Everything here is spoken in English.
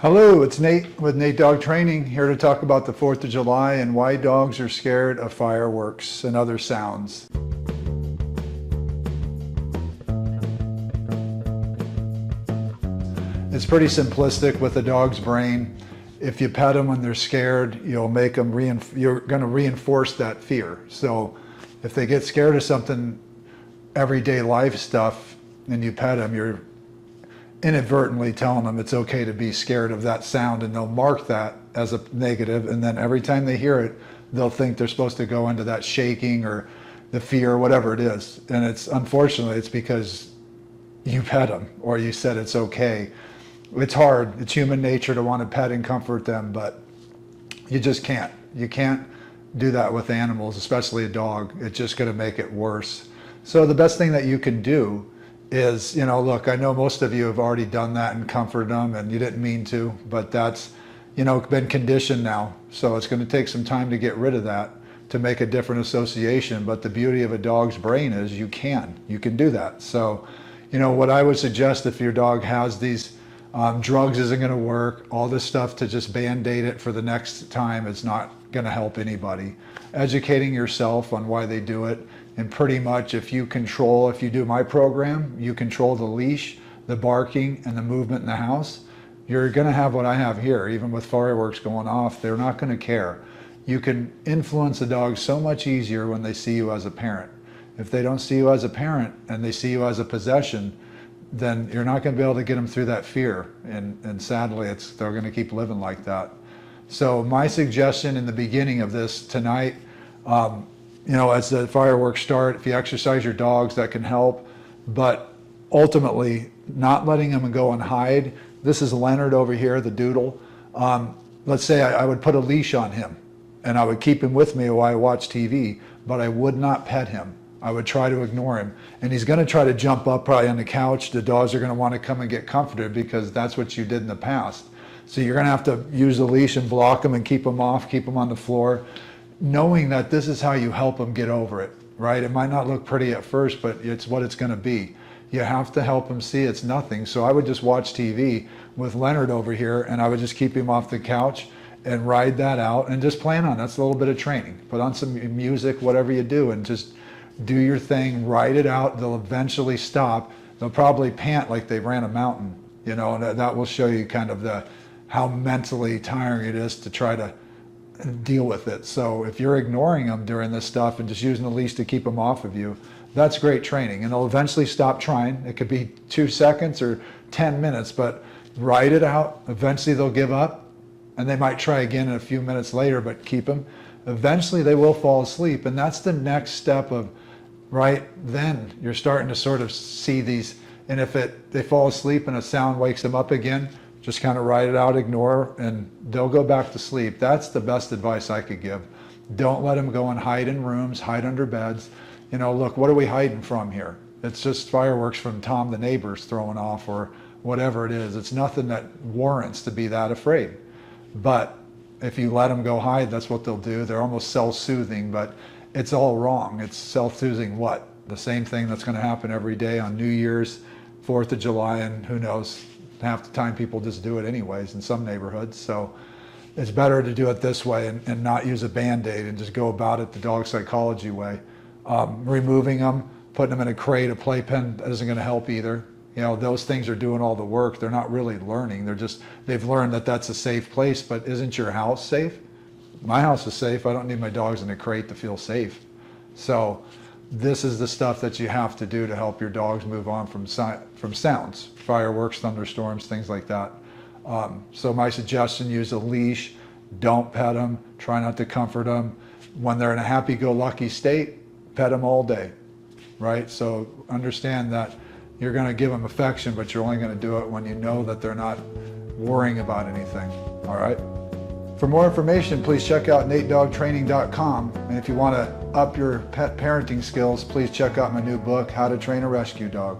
Hello, it's Nate with Nate Dog Training, here to talk about the 4th of July and why dogs are scared of fireworks and other sounds. It's pretty simplistic with a dog's brain. If you pet them when they're scared, you'll make them you're going to reinforce that fear. So if they get scared of something, everyday life stuff, and you pet them, you're inadvertently telling them it's okay to be scared of that sound, and they'll mark that as a negative, and then every time they hear it, they'll think they're supposed to go into that shaking or the fear or whatever it is. And it's unfortunately it's because you pet them or you said it's okay. It's hard. It's human nature to want to pet and comfort them, but you just can't. You can't do that with animals, especially a dog. It's just going to make it worse. So the best thing that you can do is, look, I know most of you have already done that and comforted them, and you didn't mean to, but that's, been conditioned now. So it's going to take some time to get rid of that, to make a different association. But the beauty of a dog's brain is you can do that. So, what I would suggest if your dog has these drugs isn't going to work, all this stuff to just band-aid it for the next time is not going to help anybody. Educating yourself on why they do it. And pretty much if you do my program, you control the leash, the barking, and the movement in the house, you're going to have what I have here. Even with fireworks going off, they're not going to care. You can influence a dog so much easier when they see you as a parent. If they don't see you as a parent and they see you as a possession, then you're not going to be able to get them through that fear. And sadly, they're going to keep living like that. So my suggestion in the beginning of this tonight, as the fireworks start, if you exercise your dogs, that can help. But ultimately, not letting them go and hide. This is Leonard over here, the doodle. Let's say I would put a leash on him, and I would keep him with me while I watch TV, but I would not pet him. I would try to ignore him. And he's going to try to jump up probably on the couch. The dogs are going to want to come and get comforted because that's what you did in the past. So you're going to have to use the leash and block him and keep him off, keep him on the floor, knowing that this is how you help them get over it, right? It might not look pretty at first, but it's what it's going to be. You have to help them see it's nothing. So I would just watch TV with Leonard over here, and I would just keep him off the couch and ride that out and just plan on it. That's a little bit of training. Put on some music, whatever you do, and just do your thing, ride it out. They'll eventually stop. They'll probably pant like they ran a mountain, and that will show you kind of how mentally tiring it is to try to deal with it. So if you're ignoring them during this stuff and just using the leash to keep them off of you, that's great training, and they'll eventually stop trying. It could be 2 seconds or 10 minutes, but ride it out. Eventually they'll give up, and they might try again in a few minutes later, but keep them. Eventually they will fall asleep, and that's the next step of, right then you're starting to sort of see these, and if they fall asleep and a sound wakes them up again, just kind of ride it out, ignore, and they'll go back to sleep. That's the best advice I could give. Don't let them go and hide in rooms, hide under beds. Look, what are we hiding from here? It's just fireworks from Tom the neighbor's throwing off or whatever it is. It's nothing that warrants to be that afraid. But if you let them go hide, that's what they'll do. They're almost self-soothing, but it's all wrong. It's self-soothing what? The same thing that's going to happen every day on New Year's, 4th of July, and who knows, half the time people just do it anyways in some neighborhoods. So it's better to do it this way and not use a Band-Aid and just go about it the dog psychology way. Removing them, putting them in a crate, a playpen, that isn't going to help either. Those things are doing all the work. They're not really learning. They've learned that that's a safe place, but isn't your house safe? My house is safe. I don't need my dogs in a crate to feel safe. So this is the stuff that you have to do to help your dogs move on from sounds, fireworks, thunderstorms, things like that. So my suggestion, use a leash. Don't pet them. Try not to comfort them. When they're in a happy-go-lucky state, pet them all day, right? So understand that you're going to give them affection, but you're only going to do it when you know that they're not worrying about anything, all right? For more information, please check out natedogtraining.com. And if you want to up your pet parenting skills, please check out my new book, How to Train a Rescue Dog.